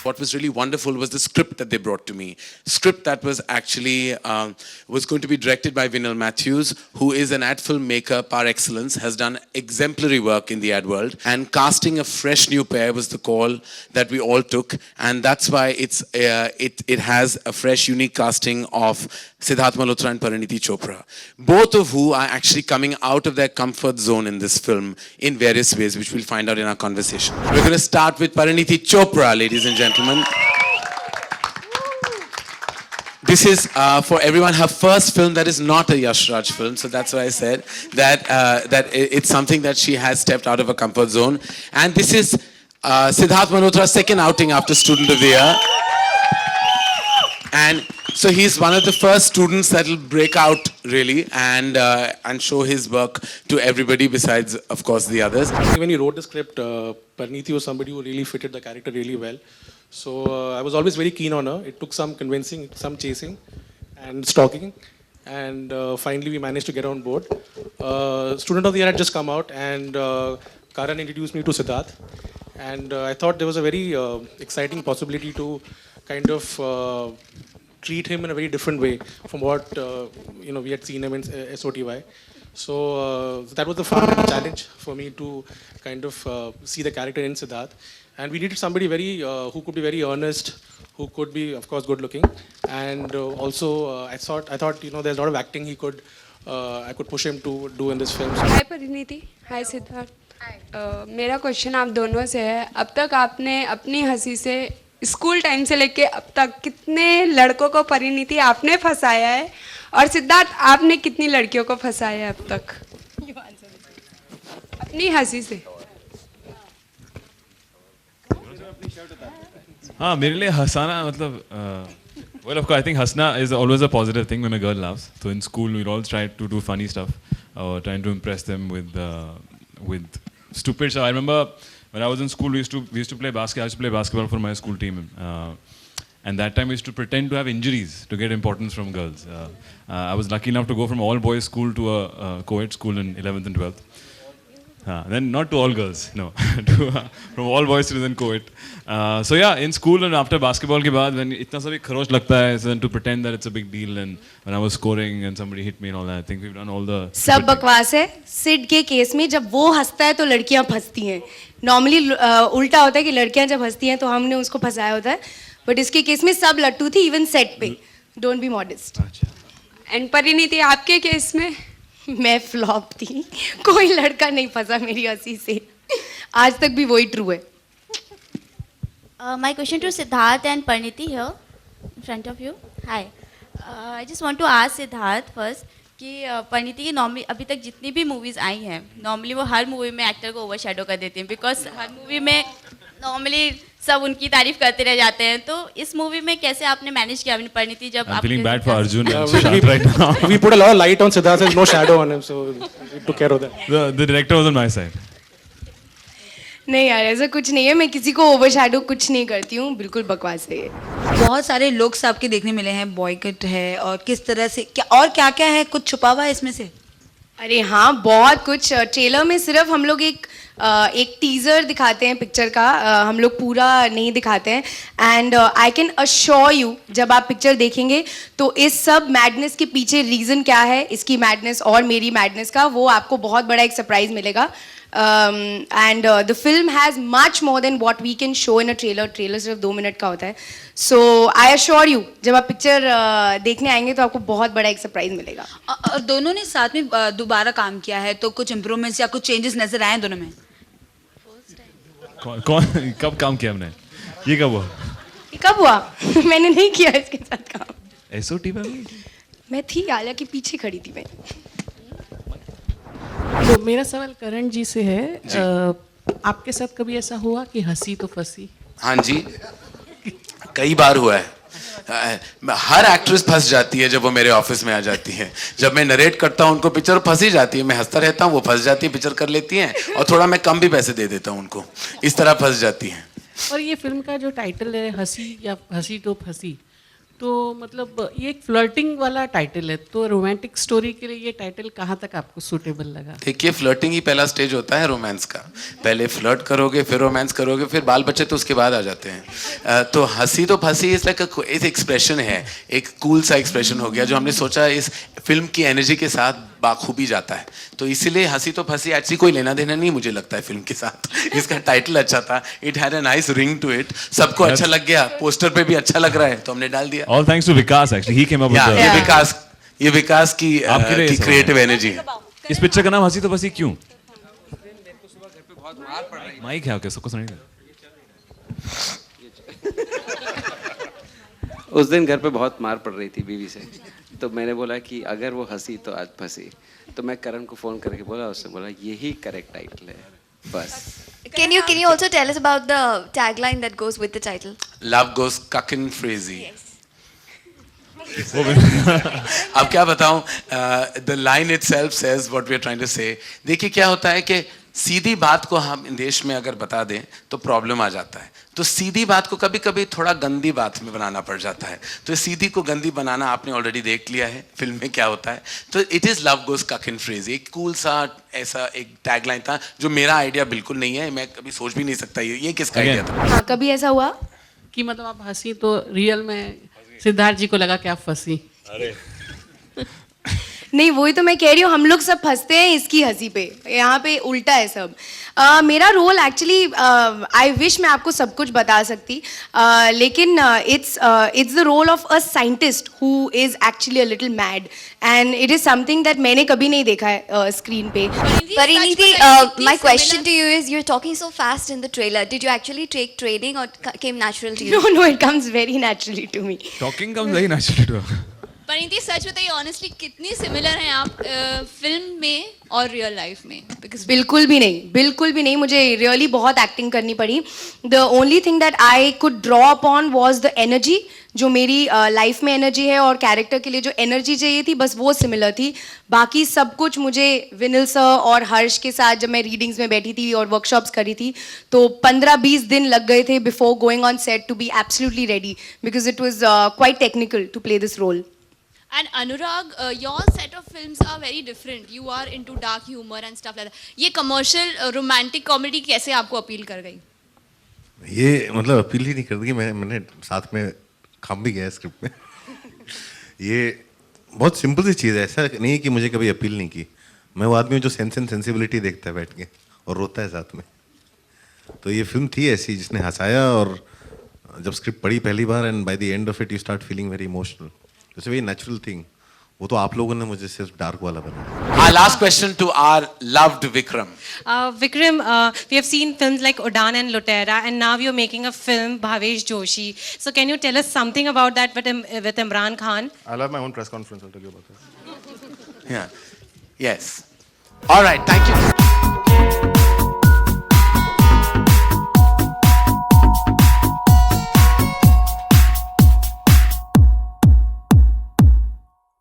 what was really wonderful was the script that they brought to me. Script that was actually was going to be directed by Vinal Matthews, who is an ad filmmaker par excellence, has done exemplary work in the ad world. And casting a fresh new pair was the call that we all took, and that's why it has a fresh, unique casting of Siddharth Malhotra and Parineeti Chopra, both of who are actually coming out of their comfort zone in this film in various ways, which we'll find out in our conversation. We're going to start with Parineeti Chopra, ladies and gentlemen. This is, for everyone, her first film that is not a Yash Raj film, so that's why I said that it's something that she has stepped out of her comfort zone. And this is Siddharth Malhotra's second outing after Student of the Year. And so he's one of the first students that will break out, really, and show his work to everybody besides, of course, the others. When he wrote the script, Parineeti was somebody who really fitted the character really well. So I was always very keen on her. It took some convincing, some chasing and stalking. And finally we managed to get on board. Student of the Year had just come out, and Karan introduced me to Siddharth. And I thought there was a very exciting possibility to kind of treat him in a very different way from what we had seen him in SOTY. So that was the fun challenge for me to kind of see the character in Siddharth. And we needed somebody very who could be very earnest, who could be, of course, good looking, and also I thought there's a lot of acting I could push him to do in this film. Hi Parineeti, hi Siddharth. मेरा question आप दोनों से है, अब तक आपने अपनी हंसी से स्कूल टाइम से लेके अब तक कितने लड़कों को परिणीति आपने फंसाया है, और सिद्धार्थ आपने कितनी लड़कियों को फंसाया है अब तक अपनी हंसी से? हाँ, मेरे लिए हंसाना मतलब well, of course, I think hasna is always a positive thing when a girl laughs. So in school, we'd always try to do funny stuff, or trying to impress them with stupid stuff. I remember when I was in school, we used to play basketball. I used to play basketball for my school team, and that time we used to pretend to have injuries to get importance from girls. I was lucky enough to go from all boys school to a co-ed school in 11th and 12th. Then not to all girls, no, from all boys to then co-ed. So yeah, in school and after basketball के बाद when इतना सा भी खरोच लगता है, then to pretend that it's a big deal, and when I was scoring and somebody hit me and all that, I think we've done all the. सब बकवास है. सिड के केस में जब वो हंसता है तो लड़कियां फंसती हैं. नॉर्मली उल्टा होता है कि लड़कियां जब हंसती हैं तो हमने उसको फंसाया होता है, बट इसके केस में सब लट्टू थी, इवन सेट पे. Don't be modest. And Parineeti आपके केस में? मैं फ्लॉप थी, कोई लड़का नहीं फंसा मेरी हंसी से, आज तक भी वही ट्रू है. My question to Siddharth and Parineeti here, in front of you. Hi. I just want to ask Siddharth first कि परिणीति की नॉर्मली अभी तक जितनी भी मूवीज़ आई हैं, नॉर्मली वो हर मूवी में एक्टर को ओवरशैडो कर देती हैं, बिकॉज हर मूवी में नॉर्मली सब उनकी तारीफ करते रह जाते हैं. तो इस मूवी में कैसे आपने मैनेज किया परिणीति? जब I'm feeling bad for Arjun and we, Siddharth right now. We put a lot of light on Siddharth. There's no shadow on him, so we took care of that. The director was on my side. नहीं यार, ऐसा कुछ नहीं है. मैं किसी को overshadow कुछ नहीं करती हूँ, बिल्कुल बकवास है ये. बहुत सारे लुक्स आपके देखने मिले हैं, बॉयकट है और किस तरह से क्या और क्या क्या है, कुछ छुपा हुआ है इसमें से? अरे हाँ, बहुत कुछ. ट्रेलर में सिर्फ हम लोग एक टीज़र दिखाते हैं पिक्चर का, हम लोग पूरा नहीं दिखाते हैं. And I can assure you, जब आप पिक्चर देखेंगे तो इस सब मैडनेस के पीछे रीज़न क्या है, इसकी मैडनेस और मेरी मैडनेस का, वो आपको बहुत बड़ा एक सरप्राइज़ मिलेगा. And the film has much more than what we can show in a trailer. Trailer सिर्फ 2 मिनट का होता है. सो आई अश्योर यू, जब आप पिक्चर देखने आएंगे तो आपको बहुत बड़ा एक सरप्राइज़ मिलेगा. और दोनों ने साथ में दोबारा काम किया है, तो कुछ इम्प्रूवमेंट्स या कुछ चेंजेस नजर आए दोनों में? कौन कब काम किया हमने? ये कब हुआ? ये कब हुआ? मैंने नहीं किया इसके साथ काम. SOT में मैं थी, आलिया के पीछे खड़ी थी मैं. तो मेरा सवाल करण जी से है. आपके साथ कभी ऐसा हुआ कि हंसी तो फंसी? हाँ जी, कई बार हुआ है. हर एक्ट्रेस फंस जाती है जब वो मेरे ऑफिस में आ जाती है. जब मैं नरेट करता हूँ उनको पिक्चर, फंस ही जाती है. मैं हंसता रहता हूँ, वो फंस जाती है, पिक्चर कर लेती हैं, और थोड़ा मैं कम भी पैसे दे देता हूँ उनको, इस तरह फंस जाती हैं. और ये फिल्म का जो टाइटल है हंसी या हंसी तो फंसी, तो मतलब ये एक फ्लर्टिंग वाला टाइटल है, तो रोमांटिक स्टोरी के लिए ये टाइटल कहाँ तक आपको सूटेबल लगा? देखिए, फ्लर्टिंग ही पहला स्टेज होता है रोमांस का। पहले फ्लर्ट करोगे, फिर रोमांस करोगे, फिर बाल बच्चे तो उसके बाद आ जाते हैं। तो हंसी तो फंसी इस लाइक एक एक्सप्रेशन है, एक कूल सा एक्सप्रेशन हो गया जो हमने सोचा इस फिल्म की एनर्जी के साथ बाखूबी जाता है। तो इसीलिए हंसी तो फंसी एक्चुअली कोई लेना देना नहीं मुझे लगता है फिल्म के साथ। इसका टाइटल अच्छा था, it had a nice ring to it, सबको अच्छा लग गया, पोस्टर पे भी अच्छा लग रहा है तो हमने डाल दिया। All thanks to Vikas actually. He came up with the. ये विकास की आपके लिए सब क्रिएटिव एनर्जी है। इस पिक्चर का नाम हंसी तो बसी क्यों? माइक है क्या? सबको सुनाई उस दिन घर पे बहुत मार पड़ रही थी बीवी से, तो मैंने बोला कि अगर वो हंसी तो आज फंसी। तो मैं करण को फोन करके बोला, उसने बोला यही करेक्ट टाइटल है बस। Can you also tell us about the tagline that goes with the title? Love goes cuckin' crazy. अब क्या बताऊं, the line itself says what we are trying to say. देखिए क्या होता है कि सीधी बात को हम देश में अगर बता दें तो प्रॉब्लम आ जाता है। तो सीधी बात को कभी कभी थोड़ा गंदी बात में बनाना पड़ जाता है। तो सीधी को गंदी बनाना आपने ऑलरेडी देख लिया है फिल्म में क्या होता है। तो इट इज़ लव गोज कक इन फ्रेज, एक कूल सा ऐसा एक टैगलाइन था जो मेरा आइडिया बिल्कुल नहीं है, मैं कभी सोच भी नहीं सकता ये किसका आइडिया था। हाँ, कभी ऐसा हुआ कि मतलब आप हंसी तो रियल में सिद्धार्थ जी को लगा कि आप फंसी? नहीं, वही तो मैं कह रही हूँ, हम लोग सब फंसते हैं इसकी हंसी पे, यहाँ पे उल्टा है सब। मेरा रोल एक्चुअली, आई विश मैं आपको सब कुछ बता सकती, लेकिन it's the role of a scientist who is actually a little mad, and it is something that मैंने कभी नहीं देखा है स्क्रीन पे। Pariniti, my question to you is, you're talking so fast in the trailer. Did you actually take training or came natural to you? No, it comes very naturally to me. Talking comes very naturally to her. Parineeti, सच बताइए honestly कितनी similar हैं आप film में और real life में? Because बिल्कुल भी नहीं, बिल्कुल भी नहीं। मुझे रियली बहुत एक्टिंग करनी पड़ी। The only thing that I could draw upon was the energy, जो मेरी लाइफ में एनर्जी है और कैरेक्टर के लिए जो एनर्जी चाहिए थी, बस वो सिमिलर थी। बाकी सब कुछ मुझे विनिल सर और हर्ष के साथ जब मैं रीडिंग्स में बैठी थी और वर्कशॉप्स करी थी, तो 15-20 दिन लग गए थे before going on set to be absolutely ready, because it was quite technical to play this role. And Anurag, your set of films are very different, you are into dark humour and stuff like that. ये commercial romantic comedy कैसे आपको appeal कर गई? ये मतलब appeal ही नहीं कर दी, मैंने साथ में काम भी गया स्क्रिप्ट में। ये बहुत सिंपल सी चीज़ है, ऐसा नहीं है कि मुझे कभी अपील नहीं की। मैं वो आदमी हूँ जो सेंस एंड सेंसिबिलिटी देखता है बैठ के और रोता है साथ में। तो ये फिल्म थी ऐसी जिसने हंसाया, और जब स्क्रिप्ट पढ़ी पहली बार and by the end of it you start feeling very emotional. It's a very natural thing. वो तो आप लोगों ने मुझे सिर्फ डार्क वाला बनाया। Our last question to our loved Vikram. Vikram, we have seen films like Udaan and Lotera, and now you're making a film, Bhavesh Joshi. So can you tell us something about that with Imran Khan? I'll have my own press conference, I'll tell you about that. Yeah. Yes. All right. Thank you.